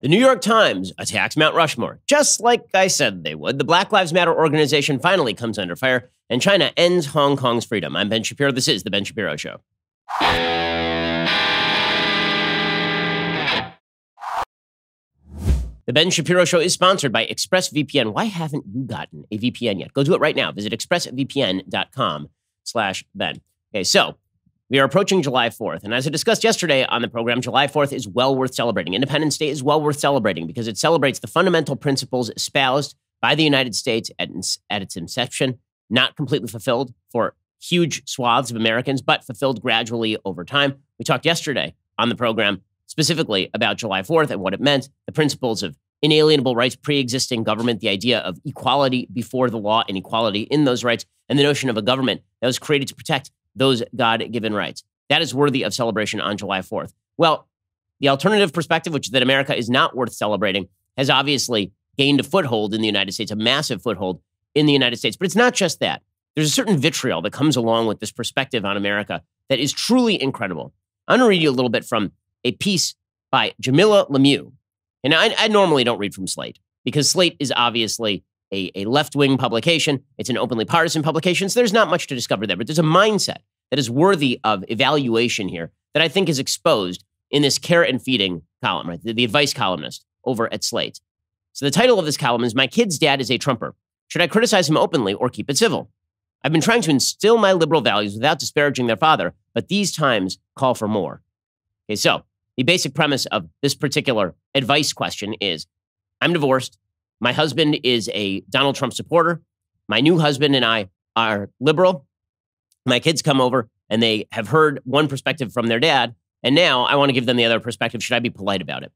The New York Times attacks Mount Rushmore, just like I said they would. The Black Lives Matter organization finally comes under fire, and China ends Hong Kong's freedom. I'm Ben Shapiro. This is The Ben Shapiro Show. The Ben Shapiro Show is sponsored by ExpressVPN. Why haven't you gotten a VPN yet? Go do it right now. Visit expressvpn.com/Ben. Okay, so we are approaching July 4th. And as I discussed yesterday on the program, July 4th is well worth celebrating. Independence Day is well worth celebrating because it celebrates the fundamental principles espoused by the United States at its inception, not completely fulfilled for huge swaths of Americans, but fulfilled gradually over time. We talked yesterday on the program specifically about July 4th and what it meant, the principles of inalienable rights, pre-existing government, the idea of equality before the law and equality in those rights, and the notion of a government that was created to protect those God-given rights. That is worthy of celebration on July 4th. Well, the alternative perspective, which is that America is not worth celebrating, has obviously gained a foothold in the United States, a massive foothold in the United States. But it's not just that. There's a certain vitriol that comes along with this perspective on America that is truly incredible. I'm going to read you a little bit from a piece by Jamila Lemieux. And I normally don't read from Slate because Slate is obviously a left-wing publication. It's an openly partisan publication, so there's not much to discover there. But there's a mindset that is worthy of evaluation here that I think is exposed in this care and feeding column, right? The advice columnist over at Slate. So the title of this column is, "My Kid's Dad is a Trumper. Should I criticize him openly or keep it civil? I've been trying to instill my liberal values without disparaging their father, but these times call for more." Okay, so the basic premise of this particular advice question is, I'm divorced. My husband is a Donald Trump supporter. My new husband and I are liberal. My kids come over and they have heard one perspective from their dad. And now I want to give them the other perspective. Should I be polite about it?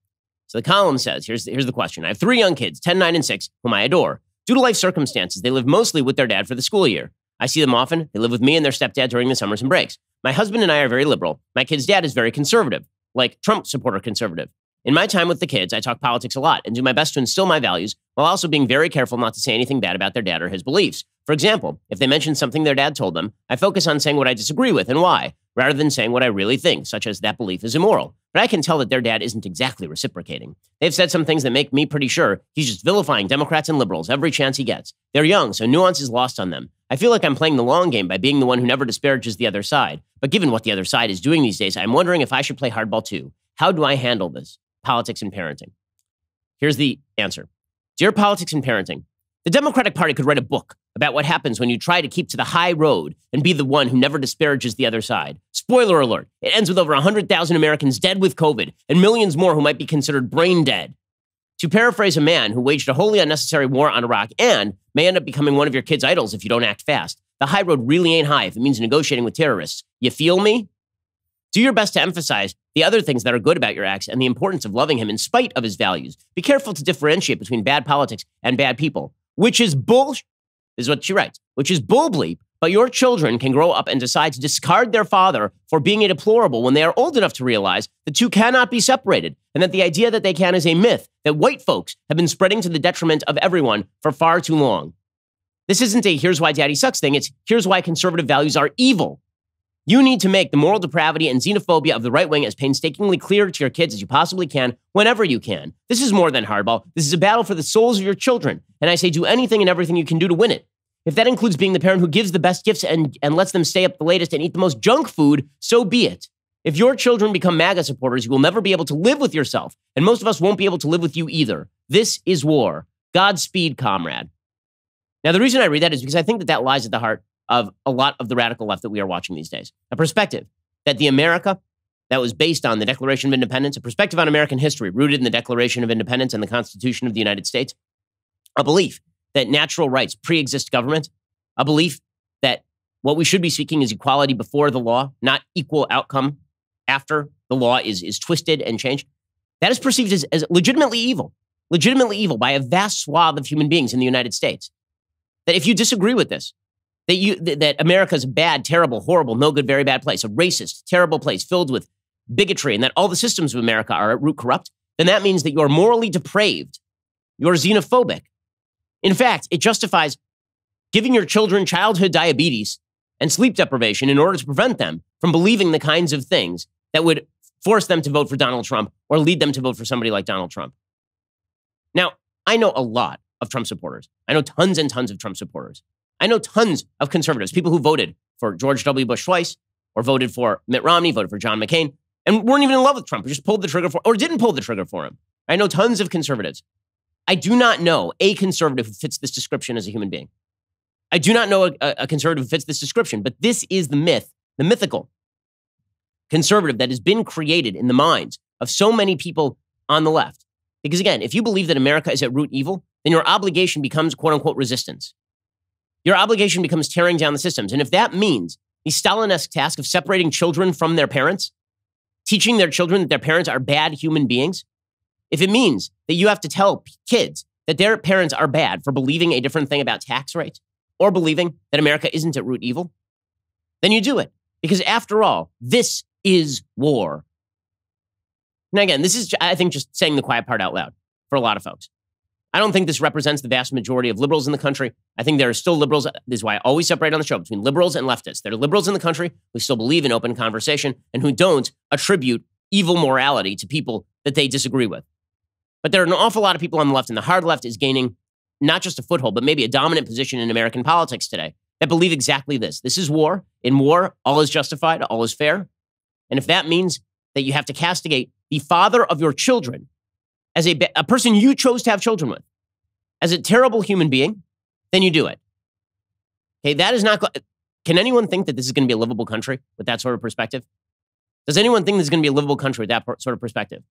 So the column says, here's the question. I have 3 young kids, 10, 9, and 6, whom I adore. Due to life circumstances, they live mostly with their dad for the school year. I see them often. They live with me and their stepdad during the summers and breaks. My husband and I are very liberal. My kid's dad is very conservative, like Trump supporter conservative. In my time with the kids, I talk politics a lot and do my best to instill my values while also being very careful not to say anything bad about their dad or his beliefs. For example, if they mention something their dad told them, I focus on saying what I disagree with and why, rather than saying what I really think, such as that belief is immoral. But I can tell that their dad isn't exactly reciprocating. They've said some things that make me pretty sure he's just vilifying Democrats and liberals every chance he gets. They're young, so nuance is lost on them. I feel like I'm playing the long game by being the one who never disparages the other side. But given what the other side is doing these days, I'm wondering if I should play hardball too. How do I handle this? Politics and parenting. Here's the answer. Dear Politics and Parenting, the Democratic Party could write a book about what happens when you try to keep to the high road and be the one who never disparages the other side. Spoiler alert, it ends with over 100,000 Americans dead with COVID and millions more who might be considered brain dead. To paraphrase a man who waged a wholly unnecessary war on Iraq and may end up becoming one of your kids' idols if you don't act fast, the high road really ain't high if it means negotiating with terrorists. You feel me? Do your best to emphasize the other things that are good about your ex and the importance of loving him in spite of his values. Be careful to differentiate between bad politics and bad people, which is bullshit, is what she writes, which is bull bleep, but your children can grow up and decide to discard their father for being a deplorable when they are old enough to realize the two cannot be separated and that the idea that they can is a myth that white folks have been spreading to the detriment of everyone for far too long. This isn't a here's why daddy sucks thing, it's here's why conservative values are evil. You need to make the moral depravity and xenophobia of the right wing as painstakingly clear to your kids as you possibly can, whenever you can. This is more than hardball. This is a battle for the souls of your children. And I say do anything and everything you can do to win it. If that includes being the parent who gives the best gifts and lets them stay up the latest and eat the most junk food, so be it. If your children become MAGA supporters, you will never be able to live with yourself. And most of us won't be able to live with you either. This is war. Godspeed, comrade. Now, the reason I read that is because I think that lies at the heart of a lot of the radical left that we are watching these days. A perspective that the America that was based on the Declaration of Independence, a perspective on American history rooted in the Declaration of Independence and the Constitution of the United States, a belief that natural rights pre-exist government, a belief that what we should be seeking is equality before the law, not equal outcome after the law is twisted and changed. That is perceived as legitimately evil by a vast swath of human beings in the United States. That if you disagree with this, that America is a bad, terrible, horrible, no good, very bad place, a racist, terrible place filled with bigotry, and that all the systems of America are at root corrupt, then that means that you're morally depraved. You're xenophobic. In fact, it justifies giving your children childhood diabetes and sleep deprivation in order to prevent them from believing the kinds of things that would force them to vote for Donald Trump or lead them to vote for somebody like Donald Trump. Now, I know a lot of Trump supporters. I know tons and tons of Trump supporters. I know tons of conservatives, people who voted for George W. Bush twice, or voted for Mitt Romney, voted for John McCain, and weren't even in love with Trump, or just pulled the trigger for, or didn't pull the trigger for him. I know tons of conservatives. I do not know a conservative who fits this description as a human being. I do not know a conservative who fits this description, but this is the myth, the mythical conservative that has been created in the minds of so many people on the left. Because again, if you believe that America is at root evil, then your obligation becomes quote unquote resistance. Your obligation becomes tearing down the systems. And if that means the Stalin-esque task of separating children from their parents, teaching their children that their parents are bad human beings, if it means that you have to tell kids that their parents are bad for believing a different thing about tax rates or believing that America isn't at root evil, then you do it. Because after all, this is war. Now again, this is, I think, just saying the quiet part out loud for a lot of folks. I don't think this represents the vast majority of liberals in the country. I think there are still liberals. This is why I always separate on the show between liberals and leftists. There are liberals in the country who still believe in open conversation and who don't attribute evil morality to people that they disagree with. But there are an awful lot of people on the left, and the hard left is gaining not just a foothold, but maybe a dominant position in American politics today that believe exactly this. This is war. In war, all is justified, all is fair. And if that means that you have to castigate the father of your children as a person you chose to have children with, as a terrible human being, then you do it. Okay, that is not. Can anyone think that this is going to be a livable country with that sort of perspective? Does anyone think this is going to be a livable country with that sort of perspective?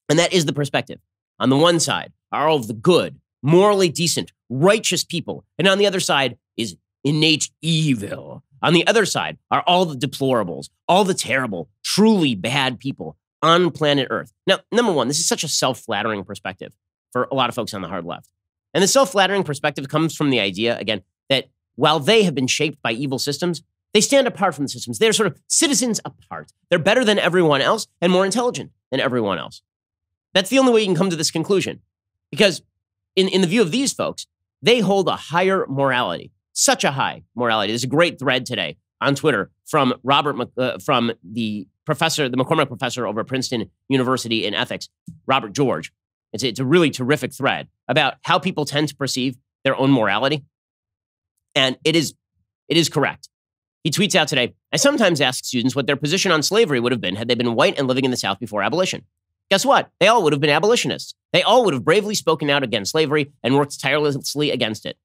And that is the perspective. On the one side are all of the good, morally decent, righteous people. And on the other side is innate evil. On the other side are all the deplorables, all the terrible, truly bad people on planet Earth. Now, number one, this is such a self-flattering perspective for a lot of folks on the hard left. And the self-flattering perspective comes from the idea, again, that while they have been shaped by evil systems, they stand apart from the systems. They're sort of citizens apart. They're better than everyone else and more intelligent than everyone else. That's the only way you can come to this conclusion. Because in the view of these folks, they hold a higher morality, such a high morality. There's a great thread today on Twitter from from the professor, the McCormick professor over at Princeton University in ethics, Robert George. It's a really terrific thread about how people tend to perceive their own morality. And it is correct. He tweets out today, I sometimes ask students what their position on slavery would have been had they been white and living in the South before abolition. Guess what? They all would have been abolitionists. They all would have bravely spoken out against slavery and worked tirelessly against it.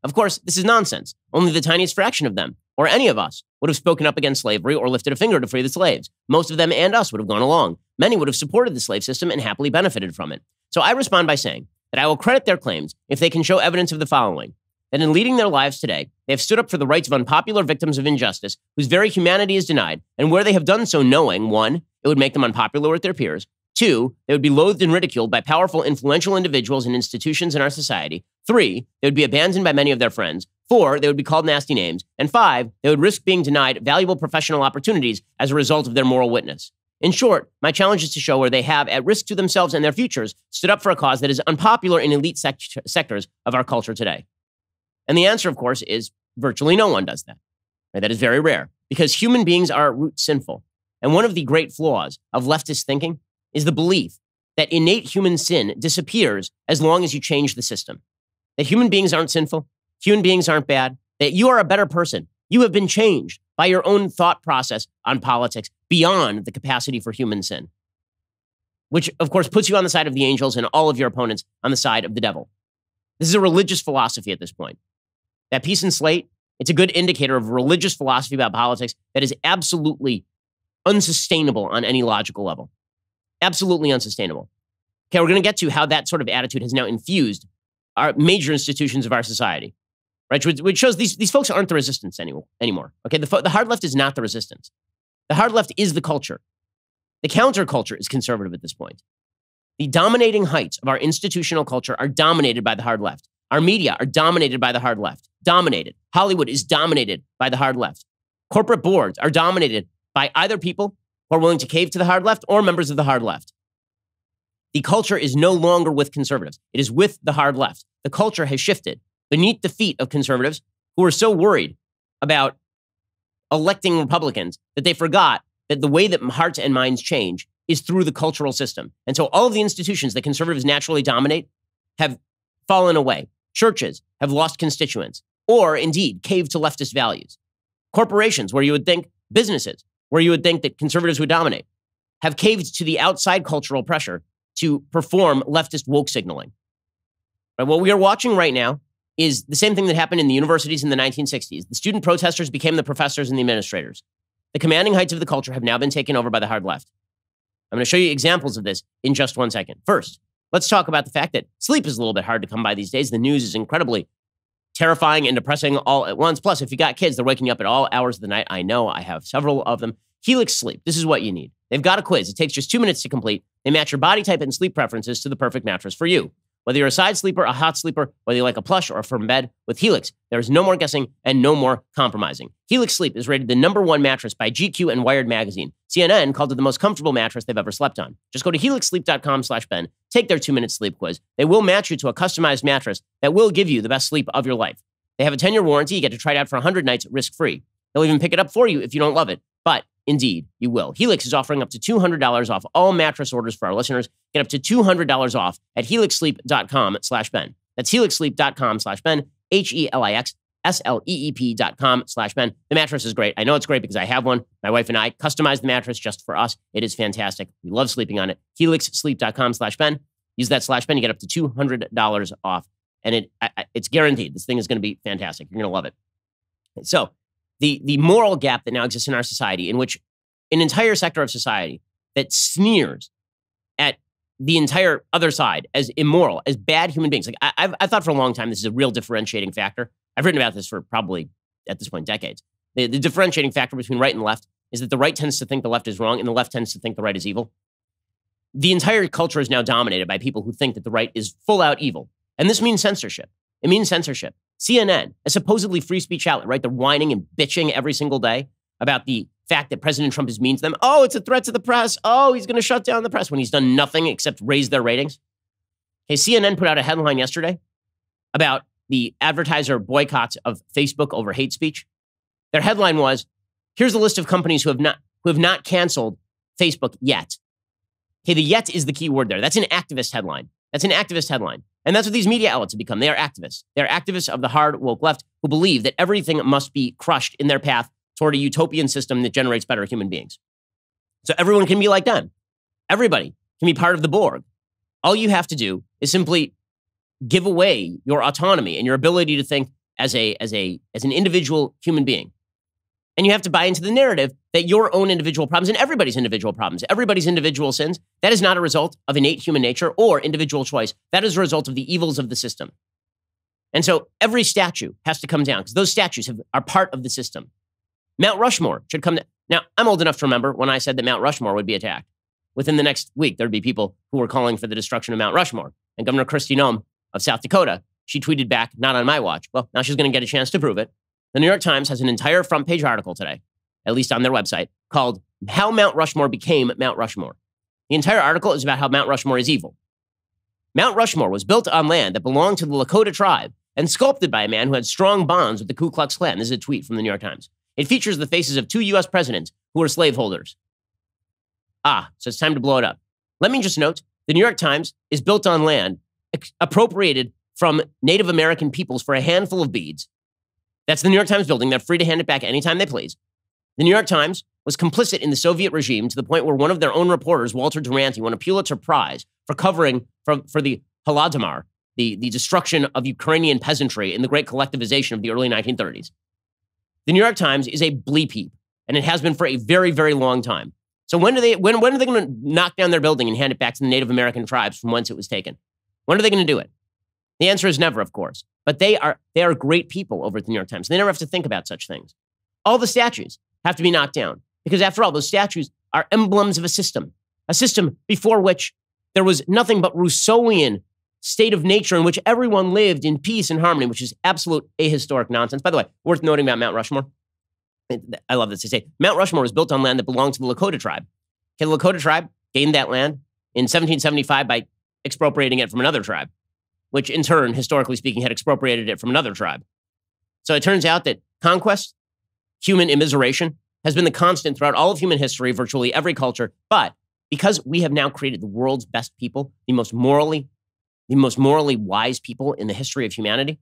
Of course, this is nonsense. Only the tiniest fraction of them, or any of us, would have spoken up against slavery or lifted a finger to free the slaves. Most of them and us would have gone along. Many would have supported the slave system and happily benefited from it. So I respond by saying that I will credit their claims if they can show evidence of the following: that in leading their lives today, they have stood up for the rights of unpopular victims of injustice whose very humanity is denied, and where they have done so knowing, 1, it would make them unpopular with their peers, 2, they would be loathed and ridiculed by powerful, influential individuals and institutions in our society, 3, they would be abandoned by many of their friends, 4, they would be called nasty names, and 5, they would risk being denied valuable professional opportunities as a result of their moral witness. In short, my challenge is to show where they have, at risk to themselves and their futures, stood up for a cause that is unpopular in elite sectors of our culture today. And the answer, of course, is virtually no one does that. Right? That is very rare because human beings are at root sinful. And one of the great flaws of leftist thinking is the belief that innate human sin disappears as long as you change the system. That human beings aren't sinful, human beings aren't bad, that you are a better person. You have been changed by your own thought process on politics beyond the capacity for human sin, which, of course, puts you on the side of the angels and all of your opponents on the side of the devil. This is a religious philosophy at this point. That piece and slate, it's a good indicator of religious philosophy about politics that is absolutely unsustainable on any logical level. Absolutely unsustainable. Okay, we're going to get to how that sort of attitude has now infused our major institutions of our society, right? Which shows these folks aren't the resistance anymore. Okay, the hard left is not the resistance. The hard left is the culture. The counterculture is conservative at this point. The dominating heights of our institutional culture are dominated by the hard left. Our media are dominated by the hard left. Dominated. Hollywood is dominated by the hard left. Corporate boards are dominated by either people who are willing to cave to the hard left or members of the hard left. The culture is no longer with conservatives. It is with the hard left. The culture has shifted beneath the feet of conservatives who are so worried about electing Republicans that they forgot that the way that hearts and minds change is through the cultural system. And so all of the institutions that conservatives naturally dominate, have fallen away. Churches have lost constituents, or indeed caved to leftist values. Corporations, where you would think, businesses, where you would think that conservatives would dominate, have caved to the outside cultural pressure to perform leftist woke signaling. But what we are watching right now is the same thing that happened in the universities in the 1960s. The student protesters became the professors and the administrators. The commanding heights of the culture have now been taken over by the hard left. I'm going to show you examples of this in just 1 second. First, let's talk about the fact that sleep is a little bit hard to come by these days. The news is incredibly terrifying and depressing all at once. Plus, if you got kids, they're waking you up at all hours of the night. I know, I have several of them. Helix Sleep, this is what you need. They've got a quiz. It takes just 2 minutes to complete. They match your body type and sleep preferences to the perfect mattress for you. Whether you're a side sleeper, a hot sleeper, whether you like a plush or a firm bed, with Helix, there is no more guessing and no more compromising. Helix Sleep is rated the #1 mattress by GQ and Wired magazine. CNN called it the most comfortable mattress they've ever slept on. Just go to helixsleep.com/Ben, take their 2-minute sleep quiz. They will match you to a customized mattress that will give you the best sleep of your life. They have a 10-year warranty. You get to try it out for 100 nights risk-free. They'll even pick it up for you if you don't love it. But indeed, you will. Helix is offering up to $200 off all mattress orders for our listeners. Get up to $200 off at helixsleep.com/Ben. That's helixsleep.com/Ben, HELIXSLEEP.com/Ben. The mattress is great. I know it's great because I have one. My wife and I customized the mattress just for us. It is fantastic. We love sleeping on it. helixsleep.com/Ben. Use that /Ben. You get up to $200 off. And it's guaranteed. This thing is going to be fantastic. You're going to love it. So the moral gap that now exists in our society, in which an entire sector of society that sneers at the entire other side as immoral, as bad human beings. Like I thought for a long time this is a real differentiating factor. I've written about this for probably, at this point, decades. The differentiating factor between right and left is that the right tends to think the left is wrong and the left tends to think the right is evil. The entire culture is now dominated by people who think that the right is full out evil. And this means censorship. It means censorship. CNN, a supposedly free speech outlet, right? They're whining and bitching every single day about the fact that President Trump is mean to them. Oh, it's a threat to the press. Oh, he's going to shut down the press when he's done nothing except raise their ratings. Hey, CNN put out a headline yesterday about the advertiser boycotts of Facebook over hate speech. Their headline was, here's a list of companies who have not canceled Facebook yet. Okay, the yet is the key word there. That's an activist headline. That's an activist headline. And that's what these media outlets have become. They are activists. They are activists of the hard woke left who believe that everything must be crushed in their path toward a utopian system that generates better human beings. So everyone can be like them. Everybody can be part of the Borg. All you have to do is simply give away your autonomy and your ability to think as an individual human being. And you have to buy into the narrative that your own individual problems and everybody's individual problems, everybody's individual sins, that is not a result of innate human nature or individual choice. That is a result of the evils of the system. And so every statue has to come down because those statues are part of the system. Mount Rushmore should come down. Now, I'm old enough to remember when I said that Mount Rushmore would be attacked. Within the next week, there'd be people who were calling for the destruction of Mount Rushmore. And Governor Kristi Noem of South Dakota, she tweeted back, not on my watch. Well, now she's going to get a chance to prove it. The New York Times has an entire front page article today, at least on their website, called How Mount Rushmore Became Mount Rushmore. The entire article is about how Mount Rushmore is evil. Mount Rushmore was built on land that belonged to the Lakota tribe and sculpted by a man who had strong bonds with the Ku Klux Klan. This is a tweet from the New York Times. It features the faces of 2 U.S. presidents who were slaveholders. So it's time to blow it up. Let me just note, the New York Times is built on land appropriated from Native American peoples for a handful of beads. That's the New York Times building. They're free to hand it back anytime they please. The New York Times was complicit in the Soviet regime to the point where one of their own reporters, Walter Duranty, won a Pulitzer Prize for covering for the Holodomor, the destruction of Ukrainian peasantry in the great collectivization of the early 1930s. The New York Times is a bleep heap, and it has been for a very, very long time. So when are they going to knock down their building and hand it back to the Native American tribes from whence it was taken? When are they going to do it? The answer is never, of course. But they are great people over at the New York Times. They never have to think about such things. All the statues have to be knocked down because, after all, those statues are emblems of a system before which there was nothing but Rousseauian state of nature in which everyone lived in peace and harmony, which is absolute ahistoric nonsense. By the way, worth noting about Mount Rushmore. I love this. They say Mount Rushmore was built on land that belonged to the Lakota tribe. Okay, the Lakota tribe gained that land in 1775 by expropriating it from another tribe, which in turn, historically speaking, had expropriated it from another tribe. So it turns out that conquest, human immiseration, has been the constant throughout all of human history, virtually every culture. But because we have now created the world's best people, the most morally the most morally wise people in the history of humanity,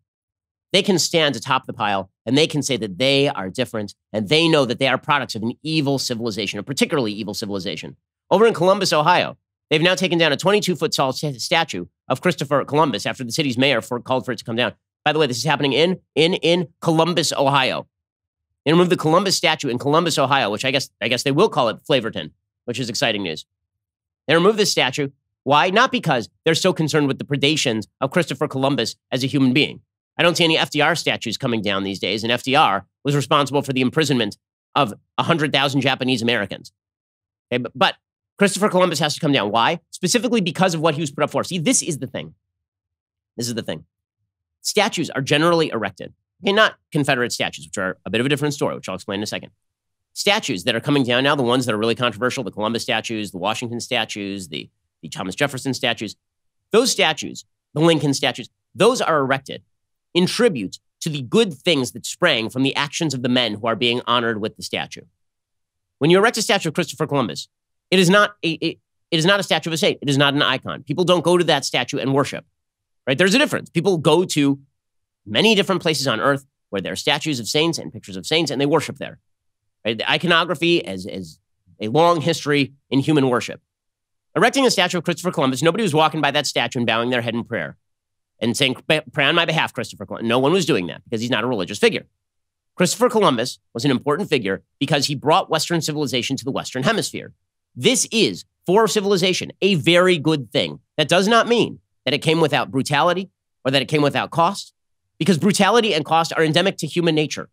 they can stand atop the pile and they can say that they are different and they know that they are products of an evil civilization, a particularly evil civilization. Over in Columbus, Ohio, they've now taken down a 22-foot tall statue of Christopher Columbus after the city's mayor called for it to come down. By the way, this is happening in Columbus, Ohio. They removed the Columbus statue in Columbus, Ohio, which I guess they will call it Flavorton, which is exciting news. They removed this statue. Why? Not because they're so concerned with the predations of Christopher Columbus as a human being. I don't see any FDR statues coming down these days, and FDR was responsible for the imprisonment of 100,000 Japanese Americans. Okay, but Christopher Columbus has to come down. Why? Specifically because of what he was put up for. See, this is the thing. This is the thing. Statues are generally erected. Okay, not Confederate statues, which are a bit of a different story, which I'll explain in a second. Statues that are coming down now, the ones that are really controversial, the Columbus statues, the Washington statues, the Thomas Jefferson statues, those statues, the Lincoln statues, those are erected in tribute to the good things that sprang from the actions of the men who are being honored with the statue. When you erect a statue of Christopher Columbus, it is not a statue of a saint. It is not an icon. People don't go to that statue and worship, right? There's a difference. People go to many different places on earth where there are statues of saints and pictures of saints, and they worship there. Right? The iconography is a long history in human worship. Erecting a statue of Christopher Columbus, nobody was walking by that statue and bowing their head in prayer and saying, pray on my behalf, Christopher Columbus. No one was doing that because he's not a religious figure. Christopher Columbus was an important figure because he brought Western civilization to the Western Hemisphere. This is, for civilization, a very good thing. That does not mean that it came without brutality or that it came without cost, because brutality and cost are endemic to human nature.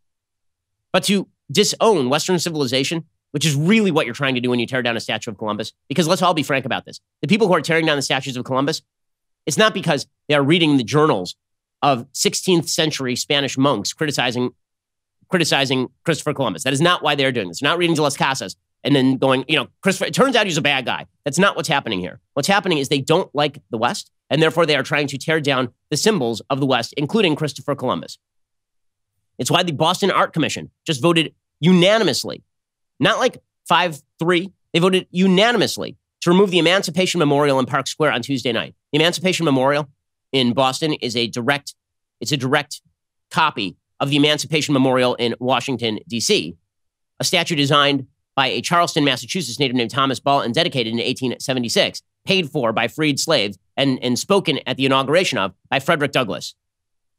But to disown Western civilization, which is really what you're trying to do when you tear down a statue of Columbus, because let's all be frank about this. The people who are tearing down the statues of Columbus, it's not because they are reading the journals of 16th century Spanish monks criticizing Christopher Columbus. That is not why they're doing this. They're not reading De las Casas and then going, Christopher, it turns out he's a bad guy. That's not what's happening here. What's happening is they don't like the West, and therefore they are trying to tear down the symbols of the West, including Christopher Columbus. It's why the Boston Art Commission just voted unanimously, not like 5-3, they voted unanimously to remove the Emancipation Memorial in Park Square on Tuesday night. The Emancipation Memorial in Boston is a direct copy of the Emancipation Memorial in Washington, D.C., a statue designed by a Charleston, Massachusetts native named Thomas Ball and dedicated in 1876, paid for by freed slaves and spoken at the inauguration of by Frederick Douglass.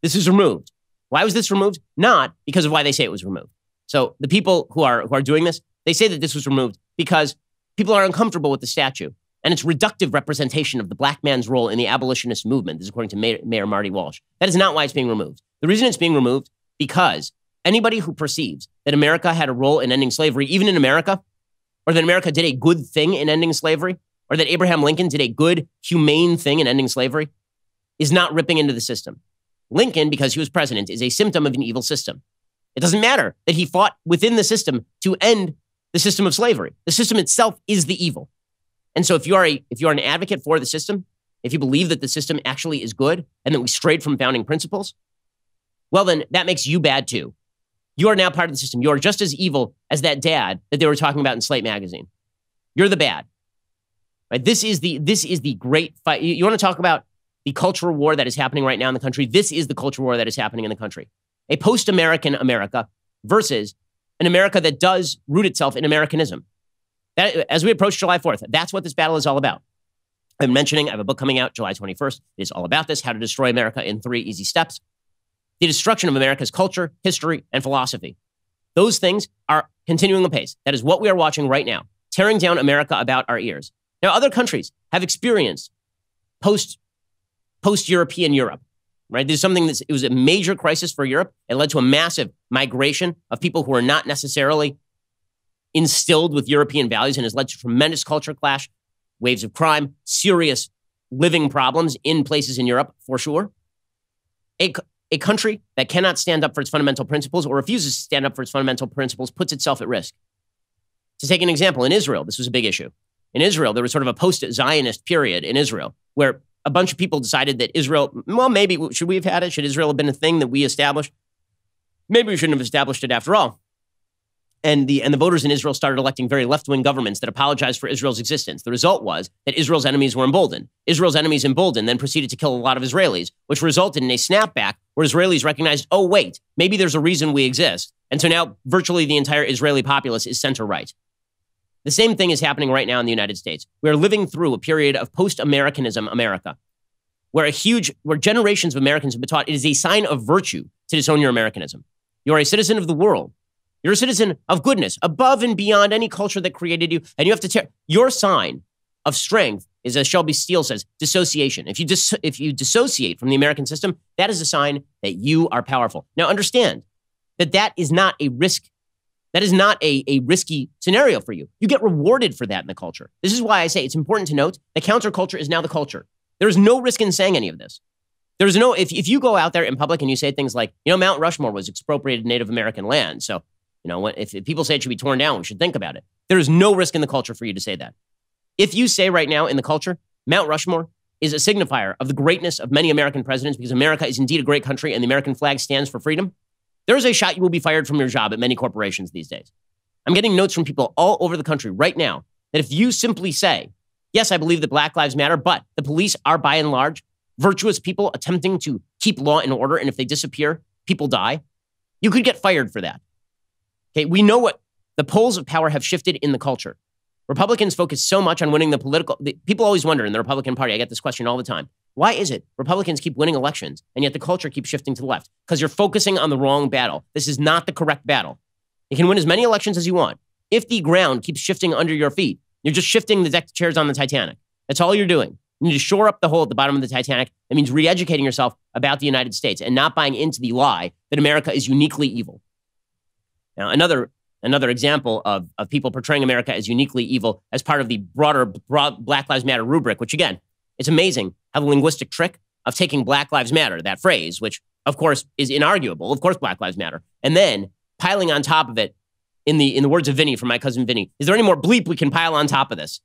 This is removed. Why was this removed? Not because of why they say it was removed. So the people who are doing this, they say that this was removed because people are uncomfortable with the statue and its reductive representation of the black man's role in the abolitionist movement. This is according to Mayor Marty Walsh. That is not why it's being removed. The reason it's being removed because anybody who perceives that America had a role in ending slavery, even in America, or that America did a good thing in ending slavery, or that Abraham Lincoln did a good, humane thing in ending slavery, is not ripping into the system. Lincoln, because he was president, is a symptom of an evil system. It doesn't matter that he fought within the system to end the system of slavery. The system itself is the evil. And so if you are an advocate for the system, if you believe that the system actually is good and that we strayed from founding principles, well, then that makes you bad too. You are now part of the system. You are just as evil as that dad that they were talking about in Slate magazine. You're the bad. Right? This is the great fight. You want to talk about the cultural war that is happening right now in the country? This is the cultural war that is happening in the country. A post-American America versus an America that does root itself in Americanism. That, as we approach July 4th, that's what this battle is all about. I'm mentioning, I have a book coming out July 21st. It is all about this, How to Destroy America in 3 Easy Steps. The destruction of America's culture, history, and philosophy. Those things are continuing apace. That is what we are watching right now, tearing down America about our ears. Now, other countries have experienced post-European Europe, right? There's something it was a major crisis for Europe. It led to a massive migration of people who are not necessarily instilled with European values and has led to tremendous culture clash, waves of crime, serious living problems in places in Europe, for sure. A country that cannot stand up for its fundamental principles or refuses to stand up for its fundamental principles puts itself at risk. To take an example, in Israel, this was a big issue. In Israel, there was sort of a post-Zionist period in Israel where a bunch of people decided that Israel, well, maybe, should we have had it? Should Israel have been a thing that we established? Maybe we shouldn't have established it after all. And the voters in Israel started electing very left-wing governments that apologized for Israel's existence. The result was that Israel's enemies were emboldened. Israel's enemies emboldened then proceeded to kill a lot of Israelis, which resulted in a snapback where Israelis recognized, oh, wait, maybe there's a reason we exist. And so now virtually the entire Israeli populace is center-right. The same thing is happening right now in the United States. We are living through a period of post-Americanism America, where generations of Americans have been taught it is a sign of virtue to disown your Americanism. You are a citizen of the world. You're a citizen of goodness, above and beyond any culture that created you. And you have to your sign of strength is, as Shelby Steele says, dissociation. If you dissociate from the American system, that is a sign that you are powerful. Now, understand that is not a risk. That is not a risky scenario for you. You get rewarded for that in the culture. This is why I say it's important to note that counterculture is now the culture. There is no risk in saying any of this. There's no, if you go out there in public and you say things like, Mount Rushmore was expropriated Native American land, so if people say it should be torn down, we should think about it. There is no risk in the culture for you to say that. If you say right now in the culture, Mount Rushmore is a signifier of the greatness of many American presidents because America is indeed a great country and the American flag stands for freedom, there is a shot you will be fired from your job at many corporations these days. I'm getting notes from people all over the country right now that if you simply say, yes, I believe that Black Lives Matter, but the police are by and large virtuous people attempting to keep law and order, and if they disappear, people die, you could get fired for that. Okay, we know what the poles of power have shifted in the culture. Republicans focus so much on winning people always wonder in the Republican Party, I get this question all the time, why is it Republicans keep winning elections and yet the culture keeps shifting to the left? Because you're focusing on the wrong battle. This is not the correct battle. You can win as many elections as you want. If the ground keeps shifting under your feet, you're just shifting the deck chairs on the Titanic. That's all you're doing. You need to shore up the hole at the bottom of the Titanic. That means re-educating yourself about the United States and not buying into the lie that America is uniquely evil. Now, another example of people portraying America as uniquely evil as part of the broad Black Lives Matter rubric, which again, it's amazing how the linguistic trick of taking Black Lives Matter, that phrase, which of course is inarguable, of course Black Lives Matter, and then piling on top of it, in the words of Vinny from My Cousin Vinny, is there any more bleep we can pile on top of this?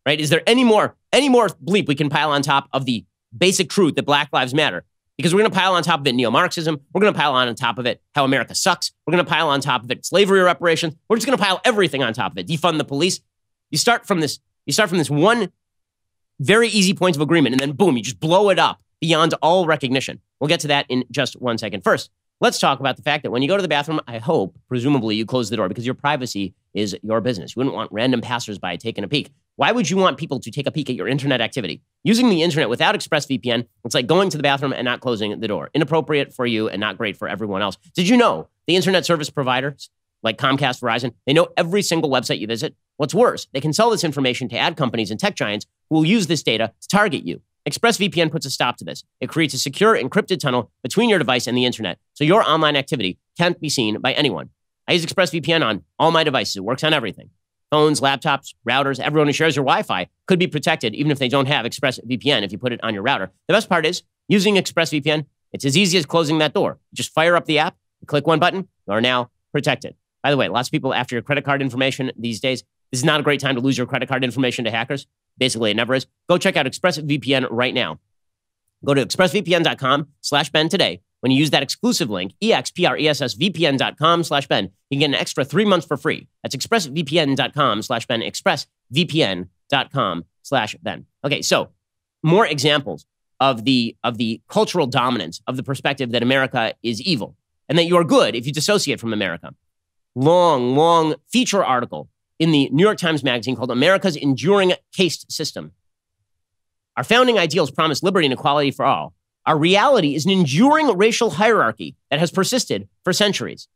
Right? Is there any more bleep we can pile on top of the basic truth that Black Lives Matter? Because we're going to pile on top of it neo-Marxism. We're going to pile on top of it how America sucks. We're going to pile on top of it slavery reparations. We're just going to pile everything on top of it. Defund the police. You start from this one very easy point of agreement, and then boom, you just blow it up beyond all recognition. We'll get to that in just 1 second. First, let's talk about the fact that when you go to the bathroom, I hope, presumably, you close the door because your privacy is your business. You wouldn't want random passersby taking a peek. Why would you want people to take a peek at your internet activity? Using the internet without ExpressVPN, it's like going to the bathroom and not closing the door. Inappropriate for you and not great for everyone else. Did you know the internet service providers like Comcast, Verizon, they know every single website you visit? What's worse, they can sell this information to ad companies and tech giants who will use this data to target you. ExpressVPN puts a stop to this. It creates a secure, encrypted tunnel between your device and the internet, so your online activity can't be seen by anyone. I use ExpressVPN on all my devices. It works on everything. Phones, laptops, routers, everyone who shares your Wi-Fi could be protected even if they don't have ExpressVPN if you put it on your router. The best part is, using ExpressVPN, it's as easy as closing that door. You just fire up the app, you click one button, you are now protected. By the way, lots of people after your credit card information these days, this is not a great time to lose your credit card information to hackers. Basically, it never is. Go check out ExpressVPN right now. Go to expressvpn.com/Ben today. When you use that exclusive link, expressvpn.com/Ben, you can get an extra 3 months for free. That's expressvpn.com/Ben, expressvpn.com/Ben. Okay, so more examples of the cultural dominance of the perspective that America is evil and that you are good if you dissociate from America. Long feature article in the New York Times Magazine called America's Enduring Caste System. Our founding ideals promise liberty and equality for all. Our reality is an enduring racial hierarchy that has persisted for centuries.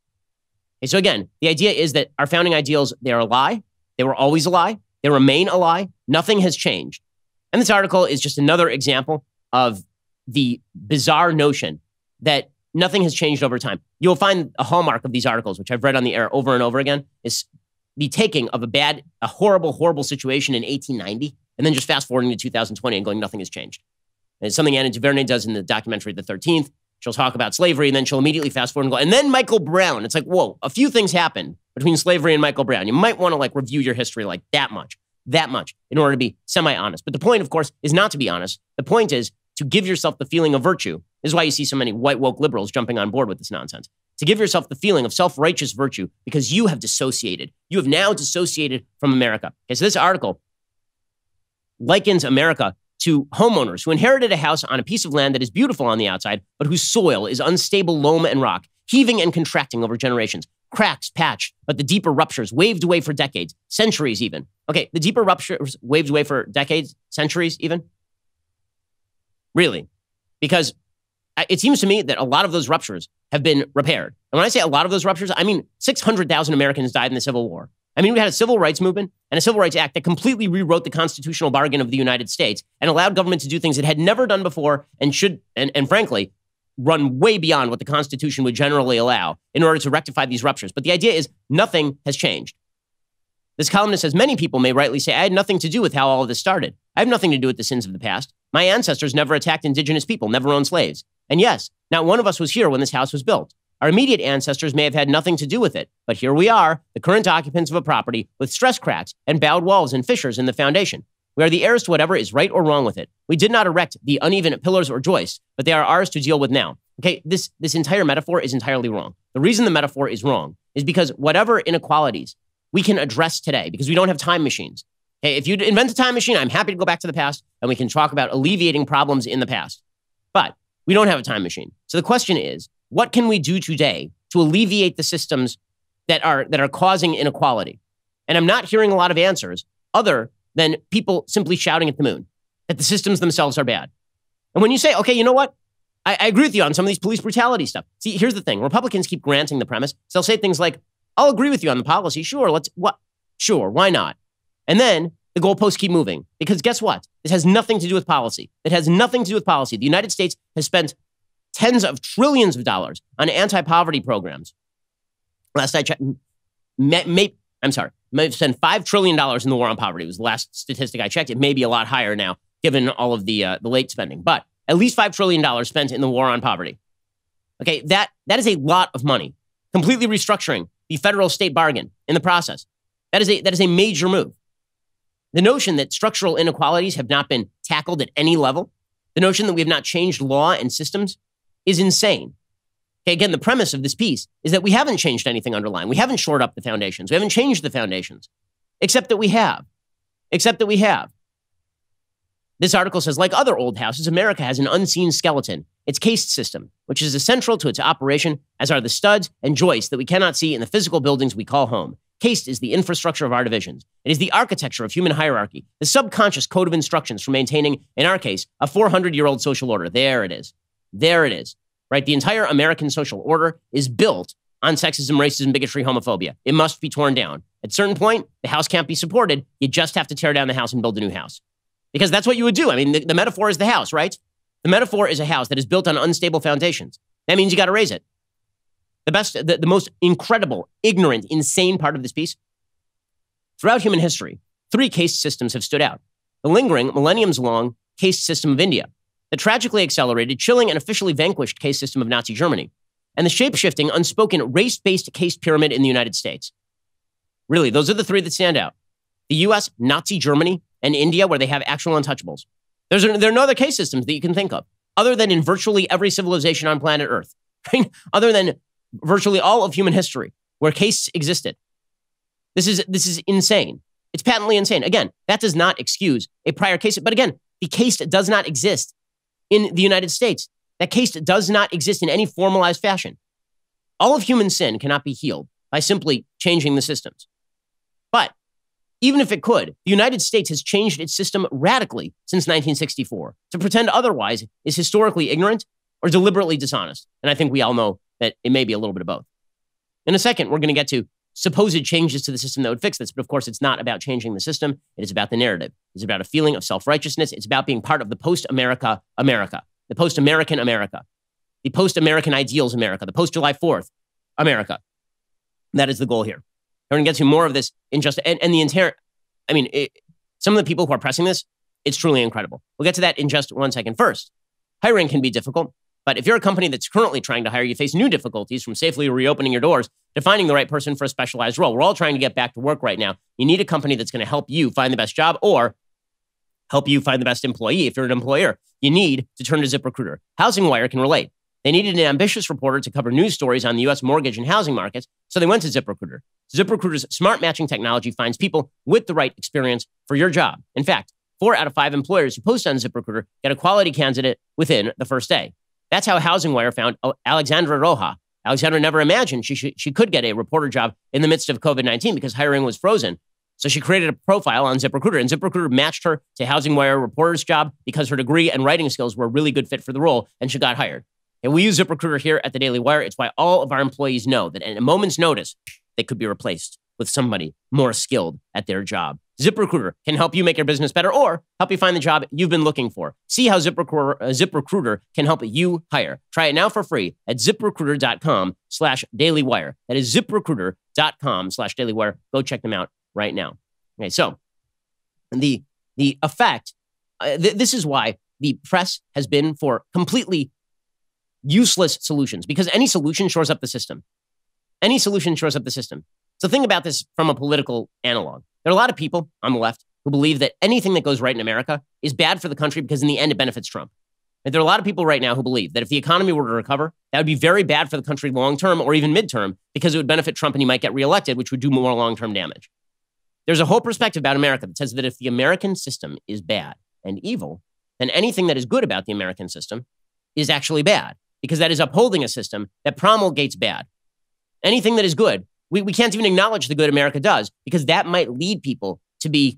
Okay, so again, the idea is that our founding ideals, they are a lie. They were always a lie. They remain a lie. Nothing has changed. And this article is just another example of the bizarre notion that nothing has changed over time. You'll find a hallmark of these articles, which I've read on the air over and over again, is the taking of a horrible situation in 1890 and then just fast forwarding to 2020 and going, nothing has changed. And it's something Anna DuVernay does in the documentary The 13th. She'll talk about slavery and then she'll immediately fast forward and go, and then Michael Brown. It's like, whoa, a few things happened between slavery and Michael Brown. You might want to review your history that much in order to be semi-honest. But the point, of course, is not to be honest. The point is to give yourself the feeling of virtue. This is why you see so many white woke liberals jumping on board with this nonsense. to give yourself the feeling of self-righteous virtue because you have dissociated. You have now dissociated from America. Okay, so this article likens America to homeowners who inherited a house on a piece of land that is beautiful on the outside, but whose soil is unstable loam and rock, heaving and contracting over generations. Cracks patched, but the deeper ruptures waved away for decades, centuries even. Okay, the deeper ruptures waved away for decades, centuries even? Really? Because it seems to me that a lot of those ruptures have been repaired. And when I say a lot of those ruptures, I mean 600,000 Americans died in the Civil War. I mean, we had a civil rights movement and a civil rights act that completely rewrote the constitutional bargain of the United States and allowed government to do things it had never done before and should, and frankly, run way beyond what the Constitution would generally allow in order to rectify these ruptures. But the idea is nothing has changed. This columnist says many people may rightly say, I had nothing to do with how all of this started. I have nothing to do with the sins of the past. My ancestors never attacked indigenous people, never owned slaves. And yes, not one of us was here when this house was built. Our immediate ancestors may have had nothing to do with it, but here we are, the current occupants of a property with stress cracks and bowed walls and fissures in the foundation. We are the heirs to whatever is right or wrong with it. We did not erect the uneven pillars or joists, but they are ours to deal with now. Okay, this entire metaphor is entirely wrong. The reason the metaphor is wrong is because whatever inequalities we can address today, because we don't have time machines. Okay, if you invent a time machine, I'm happy to go back to the past and we can talk about alleviating problems in the past. But we don't have a time machine. So the question is, what can we do today to alleviate the systems that are causing inequality? And I'm not hearing a lot of answers other than people simply shouting at the moon that the systems themselves are bad. And when you say, okay, you know what? I agree with you on some of these police brutality stuff. See, here's the thing. Republicans keep granting the premise. So they'll say things like, I'll agree with you on the policy. Sure, Sure, why not? And then the goalposts keep moving. Because guess what? This has nothing to do with policy. It has nothing to do with policy. The United States has spent tens of trillions of dollars on anti-poverty programs. Last I checked, may have spent $5 trillion in the war on poverty. It was the last statistic I checked. It may be a lot higher now, given all of the late spending. But at least $5 trillion spent in the war on poverty. Okay, that is a lot of money. Completely restructuring the federal-state bargain in the process. That is a major move. The notion that structural inequalities have not been tackled at any level, the notion that we have not changed law and systems is insane. Okay, again, the premise of this piece is that we haven't changed anything underlying. We haven't shored up the foundations. We haven't changed the foundations, except that we have. This article says, like other old houses, America has an unseen skeleton, its caste system, which is essential to its operation, as are the studs and joists that we cannot see in the physical buildings we call home. Caste is the infrastructure of our divisions. It is the architecture of human hierarchy, the subconscious code of instructions for maintaining, in our case, a 400-year-old social order. There it is, right? The entire American social order is built on sexism, racism, bigotry, homophobia. It must be torn down. At a certain point, the house can't be supported. You just have to tear down the house and build a new house. Because that's what you would do. I mean, the metaphor is the house, right? The metaphor is a house that is built on unstable foundations. That means you got to raise it. The most incredible, ignorant, insane part of this piece. Throughout human history, 3 caste systems have stood out. The lingering, millenniums-long caste system of India, the tragically accelerated, chilling, and officially vanquished caste system of Nazi Germany, and the shape-shifting, unspoken, race-based caste pyramid in the United States. Really, those are the 3 that stand out. The U.S., Nazi Germany, and India, where they have actual untouchables. There are no other caste systems that you can think of, other than in virtually every civilization on planet Earth, right? Other than virtually all of human history, where castes existed. This is insane. It's patently insane. Again, that does not excuse a prior caste. But again, the caste does not exist in the United States. That caste does not exist in any formalized fashion. All of human sin cannot be healed by simply changing the systems. But even if it could, the United States has changed its system radically since 1964. To pretend otherwise is historically ignorant or deliberately dishonest. And I think we all know that it may be a little bit of both. In a second, we're going to get to supposed changes to the system that would fix this. But of course, it's not about changing the system. It is about the narrative. It's about a feeling of self-righteousness. It's about being part of the post-America America, the post-American America, the post-American ideals America, the post-July 4th America. That is the goal here. We're going to get to more of this in just, and the entire, some of the people who are pressing this, it's truly incredible. We'll get to that in just one second. First, hiring can be difficult, but if you're a company that's currently trying to hire, you face new difficulties from safely reopening your doors to finding the right person for a specialized role. We're all trying to get back to work right now. You need a company that's going to help you find the best job or help you find the best employee. If you're an employer, you need to turn to ZipRecruiter. HousingWire can relate. They needed an ambitious reporter to cover news stories on the U.S. mortgage and housing markets, so they went to ZipRecruiter. ZipRecruiter's smart matching technology finds people with the right experience for your job. In fact, 4 out of 5 employers who post on ZipRecruiter get a quality candidate within the first day. That's how HousingWire found Alexandra Roja. Alexandra never imagined she could get a reporter job in the midst of COVID-19 because hiring was frozen. So she created a profile on ZipRecruiter, and ZipRecruiter matched her to HousingWire reporter's job because her degree and writing skills were a really good fit for the role, and she got hired. And we use ZipRecruiter here at the Daily Wire. It's why all of our employees know that at a moment's notice, they could be replaced with somebody more skilled at their job. ZipRecruiter can help you make your business better or help you find the job you've been looking for. See how ZipRecruiter can help you hire. Try it now for free at ZipRecruiter.com/dailywire. That is ZipRecruiter.com/dailywire. Go check them out right now. Okay, so the effect, this is why the press has been for completely useless solutions, because any solution shores up the system. Any solution shores up the system. So think about this from a political analog. There are a lot of people on the left who believe that anything that goes right in America is bad for the country because in the end it benefits Trump. And there are a lot of people right now who believe that if the economy were to recover, that would be very bad for the country long-term or even mid-term because it would benefit Trump and he might get reelected, which would do more long-term damage. There's a whole perspective about America that says that if the American system is bad and evil, then anything that is good about the American system is actually bad, because that is upholding a system that promulgates bad. Anything that is good, we can't even acknowledge the good America does, because that might lead people to be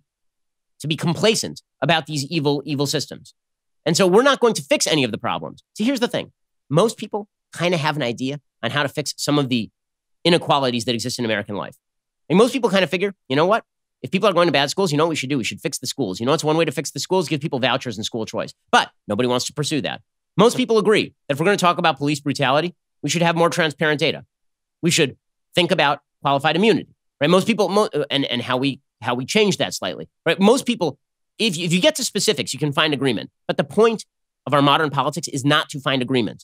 complacent about these evil systems. And so we're not going to fix any of the problems. So here's the thing. Most people kind of have an idea on how to fix some of the inequalities that exist in American life. And most people kind of figure, you know what? If people are going to bad schools, you know what we should do? We should fix the schools. You know what's one way to fix the schools? Give people vouchers and school choice. But nobody wants to pursue that. Most people agree that if we're going to talk about police brutality, we should have more transparent data. We should think about qualified immunity, right? Most people, and how we change that slightly, right? Most people, if you get to specifics, you can find agreement. But the point of our modern politics is not to find agreement.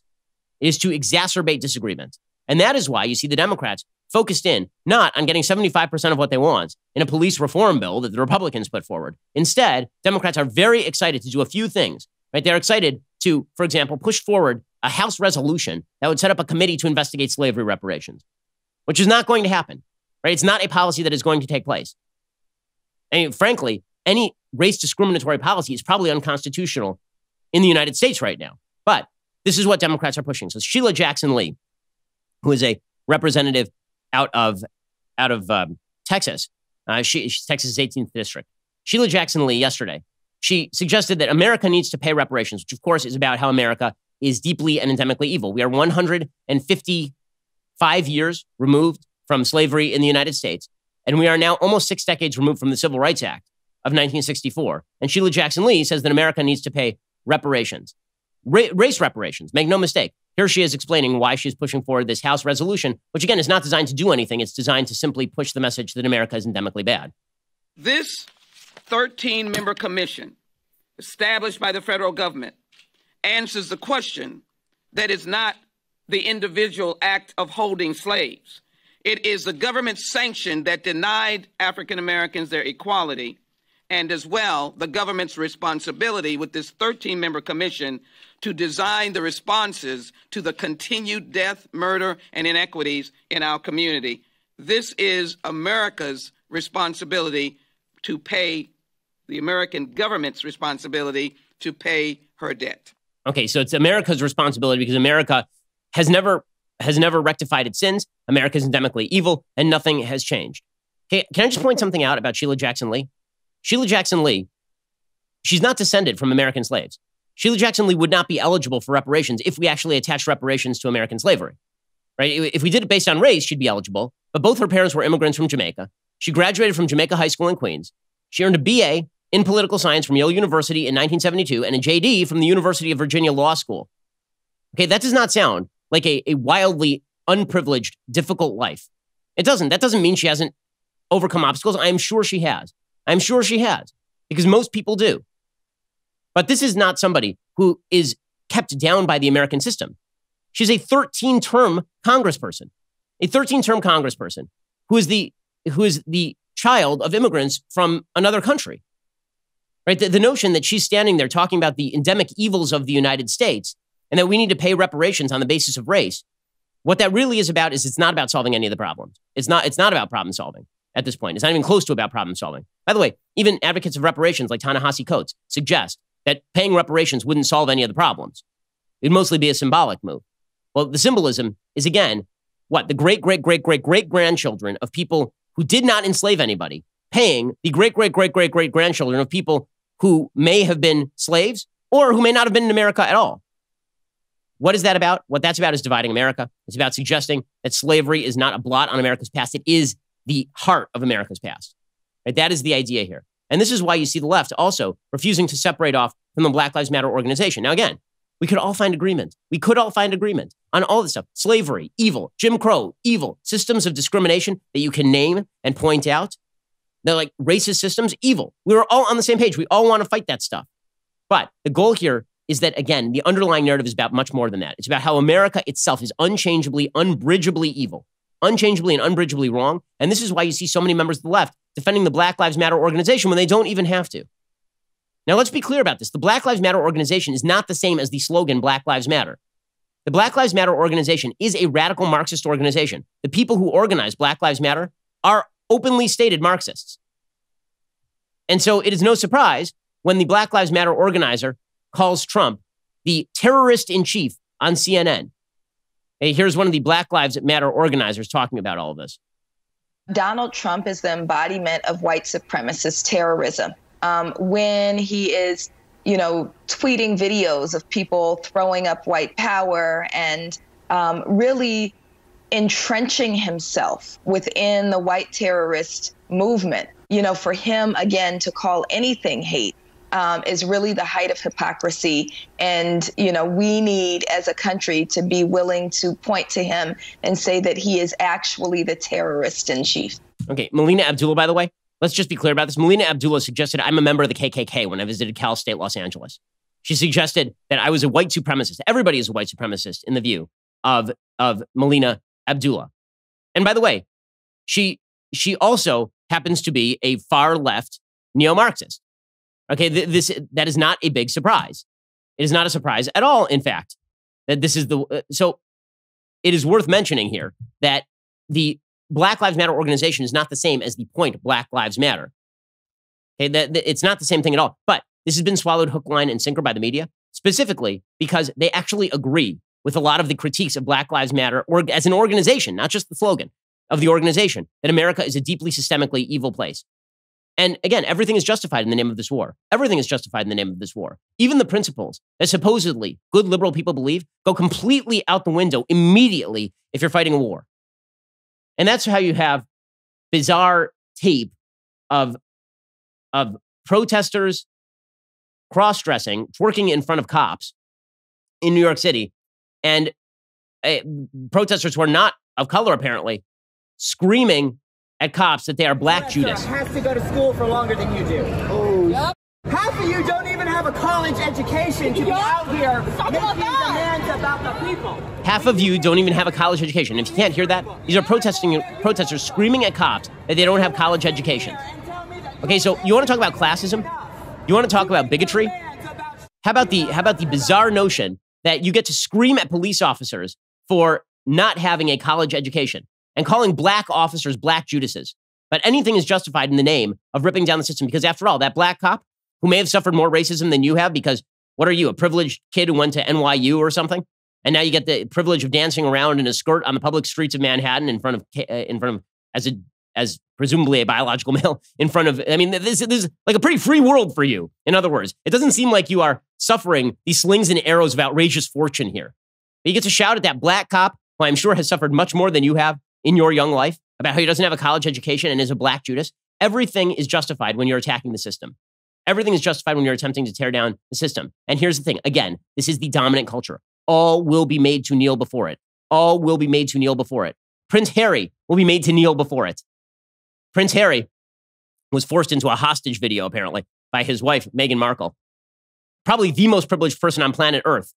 It is to exacerbate disagreement. And that is why you see the Democrats focused in not on getting 75% of what they want in a police reform bill that the Republicans put forward. Instead, Democrats are very excited to do a few things, right? They're excited to, for example, push forward a House resolution that would set up a committee to investigate slavery reparations, which is not going to happen, right? It's not a policy that is going to take place. And frankly, any race discriminatory policy is probably unconstitutional in the United States right now. But this is what Democrats are pushing. So Sheila Jackson Lee, who is a representative out of Texas, she's Texas' 18th district. Sheila Jackson Lee yesterday, she suggested that America needs to pay reparations, which of course is about how America is deeply and endemically evil. We are 155 years removed from slavery in the United States, and we are now almost 6 decades removed from the Civil Rights Act of 1964. And Sheila Jackson Lee says that America needs to pay reparations, race reparations. Make no mistake. Here she is explaining why she's pushing forward this House resolution, which again is not designed to do anything. It's designed to simply push the message that America is endemically bad. This 13-member commission established by the federal government answers the question that is not the individual act of holding slaves. It is the government's sanction that denied African Americans their equality, and as well the government's responsibility with this 13-member commission to design the responses to the continued death, murder, and inequities in our community. This is America's responsibility to pay, the American government's responsibility to pay her debt. Okay, so it's America's responsibility because America has never rectified its sins. America is endemically evil, and nothing has changed. Okay, can I just point something out about Sheila Jackson Lee? Sheila Jackson Lee, she's not descended from American slaves. Sheila Jackson Lee would not be eligible for reparations if we actually attached reparations to American slavery, right? If we did it based on race, she'd be eligible. But both her parents were immigrants from Jamaica. She graduated from Jamaica High School in Queens. She earned a BA in political science from Yale University in 1972 and a JD from the University of Virginia Law School. Okay, that does not sound like a wildly unprivileged, difficult life. It doesn't. That doesn't mean she hasn't overcome obstacles. I am sure she has. I'm sure she has, because most people do. But this is not somebody who is kept down by the American system. She's a 13-term congressperson, who is the child of immigrants from another country. Right? The notion that she's standing there talking about the endemic evils of the United States and that we need to pay reparations on the basis of race, what that really is about is it's not about solving any of the problems. It's not about problem solving at this point. It's not even close to about problem solving. By the way, even advocates of reparations like Ta-Nehisi Coates suggest that paying reparations wouldn't solve any of the problems. It'd mostly be a symbolic move. Well, the symbolism is, again, what? The great-great-great-great-great-grandchildren of people who did not enslave anybody, paying the great-great-great-great-great-grandchildren of people who may have been slaves or who may not have been in America at all. What is that about? What that's about is dividing America. It's about suggesting that slavery is not a blot on America's past. It is the heart of America's past. Right? That is the idea here. And this is why you see the left also refusing to separate off from the Black Lives Matter organization. Now, again, we could all find agreement. We could all find agreement on all this stuff. Slavery, evil, Jim Crow, evil, systems of discrimination that you can name and point out. They're like racist systems, evil. We're all on the same page. We all want to fight that stuff. But the goal here is that, again, the underlying narrative is about much more than that. It's about how America itself is unchangeably, unbridgeably evil, unchangeably and unbridgeably wrong. And this is why you see so many members of the left defending the Black Lives Matter organization when they don't even have to. Now, let's be clear about this. The Black Lives Matter organization is not the same as the slogan Black Lives Matter. The Black Lives Matter organization is a radical Marxist organization. The people who organize Black Lives Matter are openly stated Marxists. And so it is no surprise when the Black Lives Matter organizer calls Trump the terrorist in chief on CNN. Hey, here's one of the Black Lives Matter organizers talking about all of this. Donald Trump is the embodiment of white supremacist terrorism. When he is, tweeting videos of people throwing up white power and really entrenching himself within the white terrorist movement, for him, again, to call anything hate is really the height of hypocrisy. And, we need as a country to be willing to point to him and say that he is actually the terrorist in chief. Okay, Melina Abdullah, by the way, let's just be clear about this. Melina Abdullah suggested I'm a member of the KKK when I visited Cal State Los Angeles. She suggested that I was a white supremacist. Everybody is a white supremacist in the view of Melina Abdullah. And by the way, she also happens to be a far left neo-Marxist. Okay, that is not a big surprise. It is not a surprise at all, in fact, that this is so it is worth mentioning here that the Black Lives Matter organization is not the same as the point Black Lives Matter. Okay, it's not the same thing at all. But this has been swallowed hook, line, and sinker by the media, specifically because they actually agree with a lot of the critiques of Black Lives Matter or as an organization, not just the slogan of the organization, that America is a deeply systemically evil place. And again, everything is justified in the name of this war. Everything is justified in the name of this war. Even the principles that supposedly good liberal people believe go completely out the window immediately if you're fighting a war. And that's how you have bizarre tape of protesters cross-dressing, twerking in front of cops in New York City, and protesters who are not of color, apparently, screaming at cops that they are Black Judas. Has to go to school for longer than you do. Oh. Yep. Half of you don't even have a college education to be out here making demands about the people. Half of you don't even have a college education. If you can't hear that, these are protesters screaming at cops that they don't have college education. Okay, so you want to talk about classism? You want to talk about bigotry? How about the bizarre notion that you get to scream at police officers for not having a college education and calling Black officers Black Judases? But anything is justified in the name of ripping down the system because, after all, that black cop who may have suffered more racism than you have because, what are you, a privileged kid who went to NYU or something? And now you get the privilege of dancing around in a skirt on the public streets of Manhattan in front of as presumably a biological male in front of, I mean, this is like a pretty free world for you. In other words, it doesn't seem like you are suffering these slings and arrows of outrageous fortune here. But you get to shout at that black cop, who I'm sure has suffered much more than you have in your young life, about how he doesn't have a college education and is a Black Judas. Everything is justified when you're attacking the system. Everything is justified when you're attempting to tear down the system. And here's the thing. Again, this is the dominant culture. All will be made to kneel before it. All will be made to kneel before it. Prince Harry will be made to kneel before it. Prince Harry was forced into a hostage video, apparently, by his wife, Meghan Markle. Probably the most privileged person on planet Earth,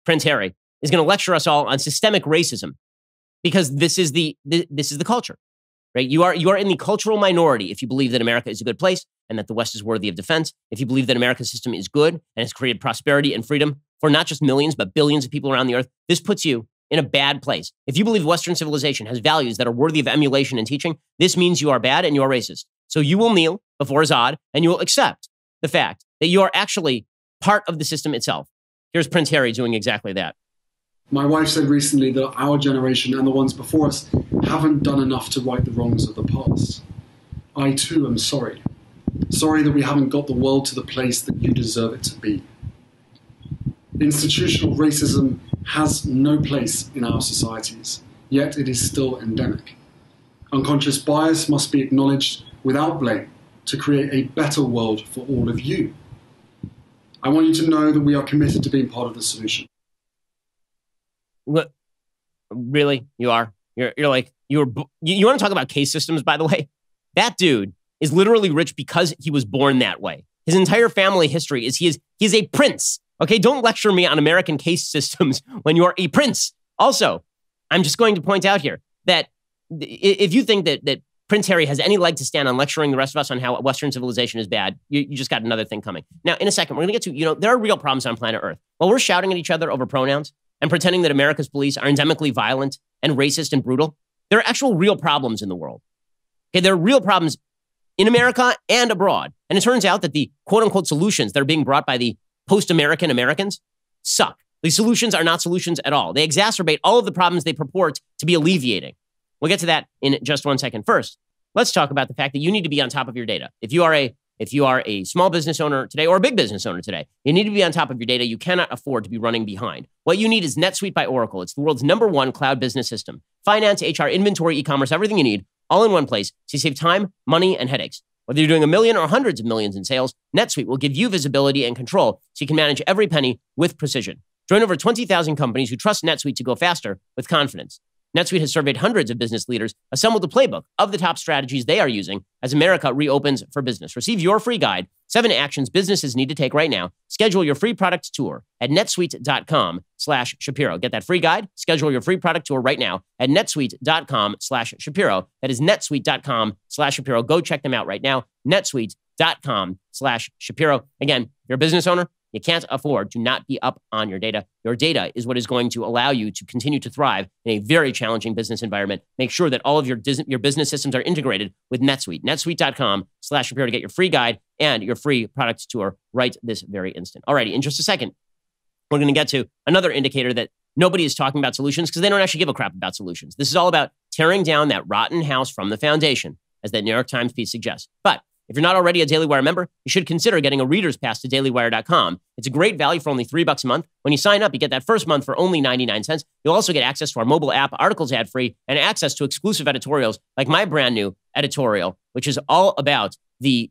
Prince Harry, is going to lecture us all on systemic racism because this is the culture, right? You are in the cultural minority if you believe that America is a good place. and that the West is worthy of defense, if you believe that America's system is good and has created prosperity and freedom for not just millions, but billions of people around the earth, this puts you in a bad place. If you believe Western civilization has values that are worthy of emulation and teaching, this means you are bad and you are racist. So you will kneel before Azad and you will accept the fact that you are actually part of the system itself. Here's Prince Harry doing exactly that. My wife said recently that our generation and the ones before us haven't done enough to right the wrongs of the past. I too am sorry. Sorry that we haven't got the world to the place that you deserve it to be. Institutional racism has no place in our societies, yet it is still endemic. Unconscious bias must be acknowledged without blame to create a better world for all of you. I want you to know that we are committed to being part of the solution. What? Really? You are? You want to talk about case systems, by the way? That dude is literally rich because he was born that way. His entire family history is he is a prince. Okay, don't lecture me on American case systems when you are a prince. Also, I'm just going to point out here that if you think that Prince Harry has any leg to stand on lecturing the rest of us on how Western civilization is bad, you just got another thing coming. Now, in a second, we're going to get to, there are real problems on planet Earth. While we're shouting at each other over pronouns and pretending that America's police are endemically violent and racist and brutal, there are actual real problems in the world. Okay, there are real problems in America and abroad. And it turns out that the quote-unquote solutions that are being brought by the post-American Americans suck. These solutions are not solutions at all. They exacerbate all of the problems they purport to be alleviating. We'll get to that in just 1 second. First, let's talk about the fact that you need to be on top of your data. If you are a small business owner today or a big business owner today, you need to be on top of your data. You cannot afford to be running behind. What you need is NetSuite by Oracle. It's the world's #1 cloud business system. Finance, HR, inventory, e-commerce, everything you need, all in one place. So you save time, money, and headaches. Whether you're doing $1 million or hundreds of millions in sales, NetSuite will give you visibility and control so you can manage every penny with precision. Join over 20,000 companies who trust NetSuite to go faster with confidence. NetSuite has surveyed hundreds of business leaders, assembled a playbook of the top strategies they are using as America reopens for business. Receive your free guide, 7 actions businesses need to take right now. Schedule your free product tour at netsuite.com/Shapiro. Get that free guide. Schedule your free product tour right now at netsuite.com/Shapiro. That is netsuite.com/Shapiro. Go check them out right now. netsuite.com/Shapiro. Again, if you're a business owner, you can't afford to not be up on your data. Your data is what is going to allow you to continue to thrive in a very challenging business environment. Make sure that all of your business systems are integrated with NetSuite. netsuite.com/Shapiro to get your free guide and your free product tour right this very instant. Alrighty, in just a second, we're going to get to another indicator that nobody is talking about solutions because they don't actually give a crap about solutions. This is all about tearing down that rotten house from the foundation, as that New York Times piece suggests. But if you're not already a Daily Wire member, you should consider getting a reader's pass to dailywire.com. It's a great value for only $3 a month. When you sign up, you get that first month for only 99 cents. You'll also get access to our mobile app, articles ad-free, and access to exclusive editorials like my brand new editorial, which is all about the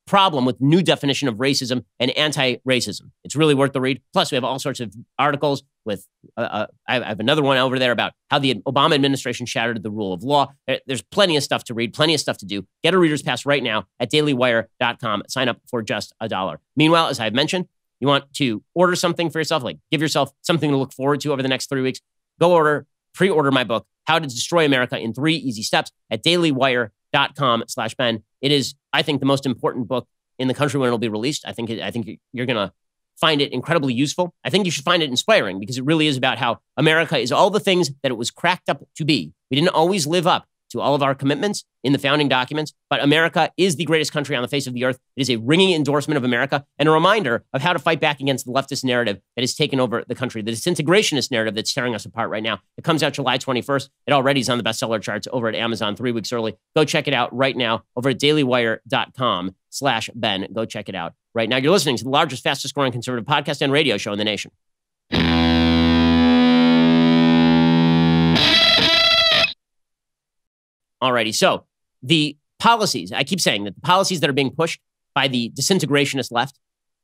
problem with new definition of racism and anti-racism. It's really worth the read. Plus, we have all sorts of articles with, I have another one over there about how the Obama administration shattered the rule of law. There's plenty of stuff to read, plenty of stuff to do. Get a reader's pass right now at dailywire.com. Sign up for just $1. Meanwhile, as I've mentioned, you want to order something for yourself, like give yourself something to look forward to over the next 3 weeks. Go pre-order my book, How to Destroy America in 3 Easy Steps at dailywire.com/Ben. It is, I think, the most important book in the country when it'll be released. I think you're going to find it incredibly useful. I think you should find it inspiring because it really is about how America is all the things that it was cracked up to be. We didn't always live up to all of our commitments in the founding documents, but America is the greatest country on the face of the earth. It is a ringing endorsement of America and a reminder of how to fight back against the leftist narrative that has taken over the country, the disintegrationist narrative that's tearing us apart right now. It comes out July 21st. It already is on the bestseller charts over at Amazon 3 weeks early. Go check it out right now over at dailywire.com/Ben. Go check it out right now. You're listening to the largest, fastest growing conservative podcast and radio show in the nation. Alrighty, so the policies, I keep saying that the policies that are being pushed by the disintegrationist left,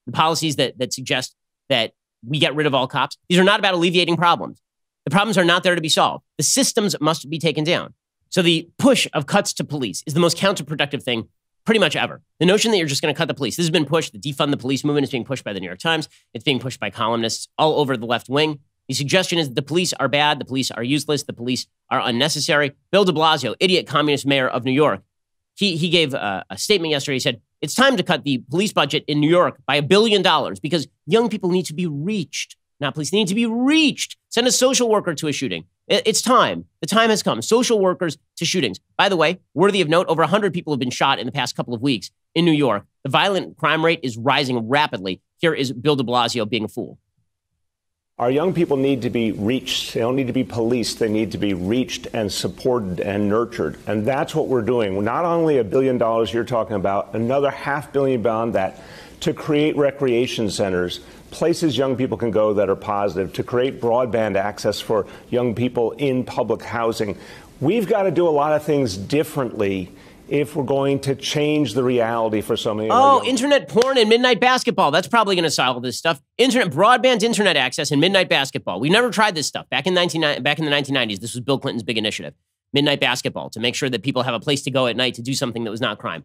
the policies that suggest that we get rid of all cops, these are not about alleviating problems. The problems are not there to be solved. The systems must be taken down. So the push of cuts to police is the most counterproductive thing pretty much ever. The notion that you're just going to cut the police, this has been pushed, the defund the police movement is being pushed by the New York Times, it's being pushed by columnists all over the left wing. The suggestion is that the police are bad, the police are useless, the police are unnecessary. Bill de Blasio, idiot communist mayor of New York, he gave a statement yesterday. He said, It's time to cut the police budget in New York by $1 billion because young people need to be reached. Not police, they need to be reached. Send a social worker to a shooting. It's time. The time has come. Social workers to shootings. By the way, worthy of note, over 100 people have been shot in the past couple of weeks in New York. The violent crime rate is rising rapidly. Here is Bill de Blasio being a fool. Our young people need to be reached. They don't need to be policed. They need to be reached and supported and nurtured. And that's what we're doing. Not only $1 billion you're talking about, another $500 million beyond that to create recreation centers, places young people can go that are positive, to create broadband access for young people in public housing. We've got to do a lot of things differently if we're going to change the reality for so many. Oh, internet porn and midnight basketball. That's probably going to solve this stuff. Broadband internet access and midnight basketball. We never tried this stuff. Back in the 1990s, this was Bill Clinton's big initiative. Midnight basketball, to make sure that people have a place to go at night to do something that was not crime.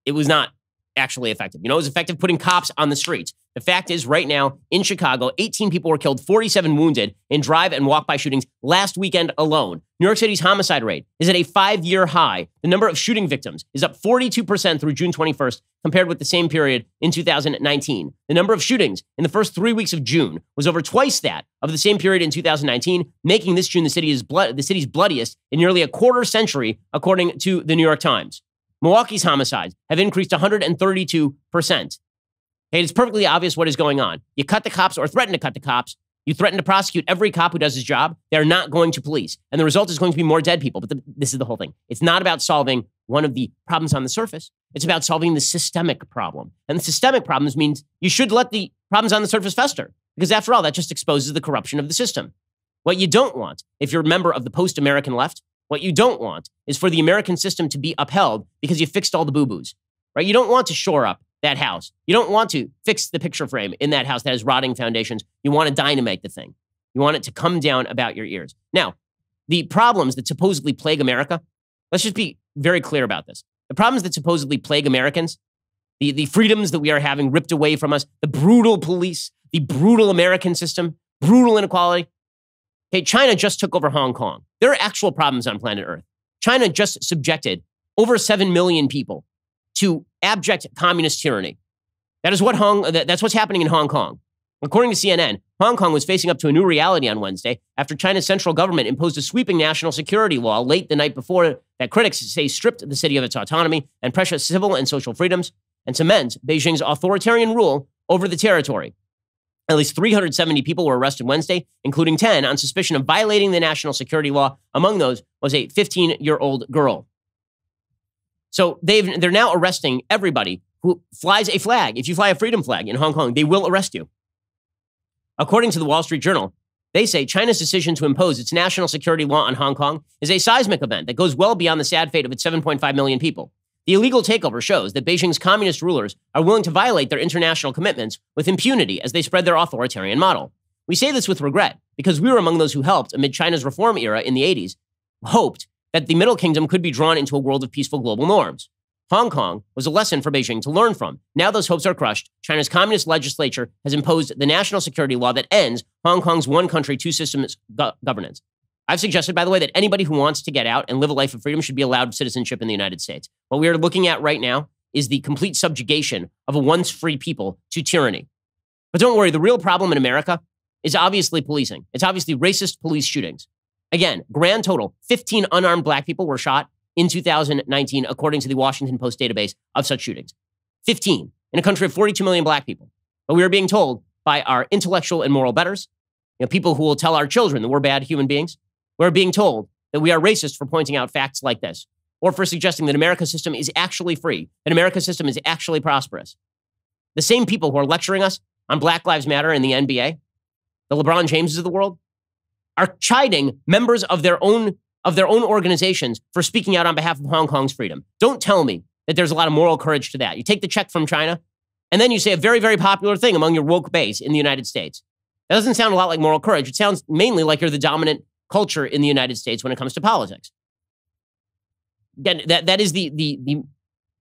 It was not actually effective. You know, it was effective putting cops on the streets. The fact is, right now in Chicago, 18 people were killed, 47 wounded in drive and walk-by shootings last weekend alone. New York City's homicide rate is at a 5-year high. The number of shooting victims is up 42% through June 21st compared with the same period in 2019. The number of shootings in the first 3 weeks of June was over twice that of the same period in 2019, making this June the city's bloodiest in nearly a quarter century, according to the New York Times. Milwaukee's homicides have increased 132%. Hey, it's perfectly obvious what is going on. You cut the cops or threaten to cut the cops. You threaten to prosecute every cop who does his job. They're not going to police. And the result is going to be more dead people. But this is the whole thing. It's not about solving one of the problems on the surface. It's about solving the systemic problem. And the systemic problems means you should let the problems on the surface fester. Because after all, that just exposes the corruption of the system. What you don't want, if you're a member of the post-American left, what you don't want is for the American system to be upheld because you fixed all the boo-boos, right? You don't want to shore up that house. You don't want to fix the picture frame in that house that has rotting foundations. You want to dynamite the thing. You want it to come down about your ears. Now, the problems that supposedly plague America, let's just be very clear about this. The problems that supposedly plague Americans, the freedoms that we are having ripped away from us, the brutal police, the brutal American system, brutal inequality. Okay, China just took over Hong Kong. There are actual problems on planet Earth. China just subjected over 7 million people to abject communist tyranny. That's what's happening in Hong Kong. According to CNN, Hong Kong was facing up to a new reality on Wednesday after China's central government imposed a sweeping national security law late the night before that critics say stripped the city of its autonomy and precious civil and social freedoms and cements Beijing's authoritarian rule over the territory. At least 370 people were arrested Wednesday, including 10 on suspicion of violating the national security law. Among those was a 15-year-old girl. So they're now arresting everybody who flies a flag. If you fly a freedom flag in Hong Kong, they will arrest you. According to the Wall Street Journal, they say China's decision to impose its national security law on Hong Kong is a seismic event that goes well beyond the sad fate of its 7.5 million people. The illegal takeover shows that Beijing's communist rulers are willing to violate their international commitments with impunity as they spread their authoritarian model. We say this with regret because we were among those who helped, amid China's reform era in the 80s, hoped that the Middle Kingdom could be drawn into a world of peaceful global norms. Hong Kong was a lesson for Beijing to learn from. Now those hopes are crushed. China's communist legislature has imposed the national security law that ends Hong Kong's one country, two systems governance. I've suggested, by the way, that anybody who wants to get out and live a life of freedom should be allowed citizenship in the United States. What we are looking at right now is the complete subjugation of a once free people to tyranny. But don't worry, the real problem in America is obviously policing. It's obviously racist police shootings. Again, grand total, 15 unarmed black people were shot in 2019, according to the Washington Post database of such shootings. 15 in a country of 42 million black people. But we are being told by our intellectual and moral betters, people who will tell our children that we're bad human beings, we're being told that we are racist for pointing out facts like this, or for suggesting that America's system is actually free, that America's system is actually prosperous. The same people who are lecturing us on Black Lives Matter and the NBA, the LeBron Jameses of the world, are chiding members of their own organizations for speaking out on behalf of Hong Kong's freedom. Don't tell me that there's a lot of moral courage to that. You take the check from China, and then you say a very, very popular thing among your woke base in the United States. That doesn't sound a lot like moral courage. It sounds mainly like you're the dominant culture in the United States when it comes to politics. Again, that is the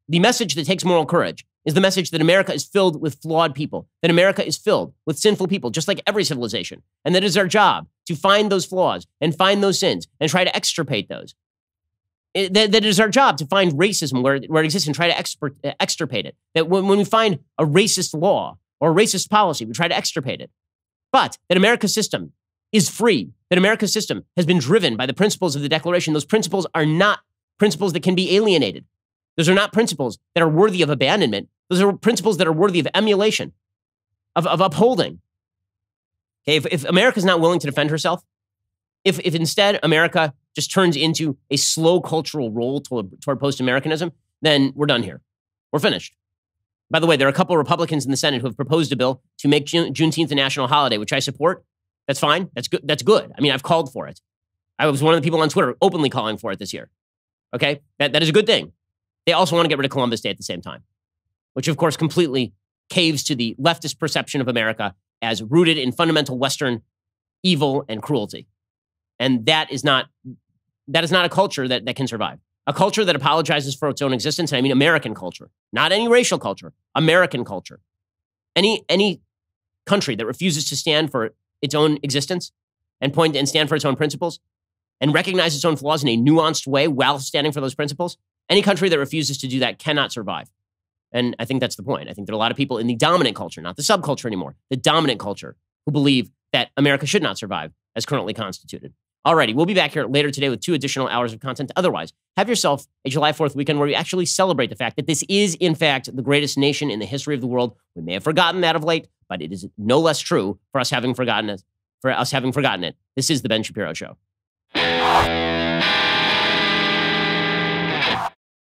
message that takes moral courage, is the message that America is filled with flawed people, that America is filled with sinful people, just like every civilization, and that it is our job to find those flaws and find those sins and try to extirpate those. That it is our job to find racism where it exists and try to extirpate it. That when we find a racist law or a racist policy, we try to extirpate it. But that America's system is free, that America's system has been driven by the principles of the Declaration. Those principles are not principles that can be alienated. Those are not principles that are worthy of abandonment. Those are principles that are worthy of emulation, of upholding. Okay, if America's not willing to defend herself, if instead America just turns into a slow cultural roll toward post-Americanism, then we're done here. We're finished. By the way, there are a couple of Republicans in the Senate who have proposed a bill to make Juneteenth a national holiday, which I support. That's fine. That's good. That's good. I mean, I've called for it. I was one of the people on Twitter openly calling for it this year. Okay? That is a good thing. They also want to get rid of Columbus Day at the same time, which of course completely caves to the leftist perception of America as rooted in fundamental Western evil and cruelty. And that is not a culture that can survive. A culture that apologizes for its own existence, and I mean American culture, not any racial culture, American culture. Any country that refuses to stand for its own existence and stand for its own principles and recognize its own flaws in a nuanced way while standing for those principles, any country that refuses to do that cannot survive. And I think that's the point. I think there are a lot of people in the dominant culture, not the subculture anymore, the dominant culture, who believe that America should not survive as currently constituted. Alrighty, we'll be back here later today with 2 additional hours of content. Otherwise, have yourself a July 4th weekend where we actually celebrate the fact that this is, in fact, the greatest nation in the history of the world. We may have forgotten that of late, but it is no less true for us having forgotten it. This is The Ben Shapiro Show.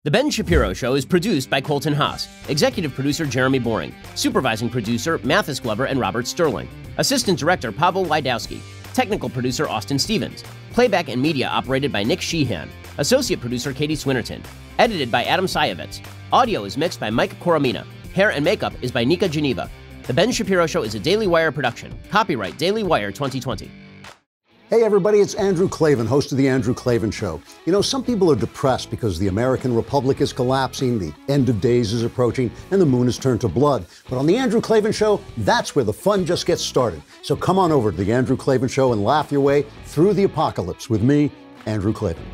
The Ben Shapiro Show is produced by Colton Haas, executive producer Jeremy Boring, supervising producer Mathis Glover and Robert Sterling, assistant director Pavel Wydowski, technical producer Austin Stevens, playback and media operated by Nick Sheehan, associate producer Katie Swinnerton, edited by Adam Sayevitz. Audio is mixed by Mike Coromina. Hair and makeup is by Nika Geneva. The Ben Shapiro Show is a Daily Wire production. Copyright Daily Wire 2020. Hey everybody, it's Andrew Klavan, host of The Andrew Klavan Show. You know, some people are depressed because the American Republic is collapsing, the end of days is approaching, and the moon has turned to blood. But on The Andrew Klavan Show, that's where the fun just gets started. So come on over to The Andrew Klavan Show and laugh your way through the apocalypse with me, Andrew Klavan.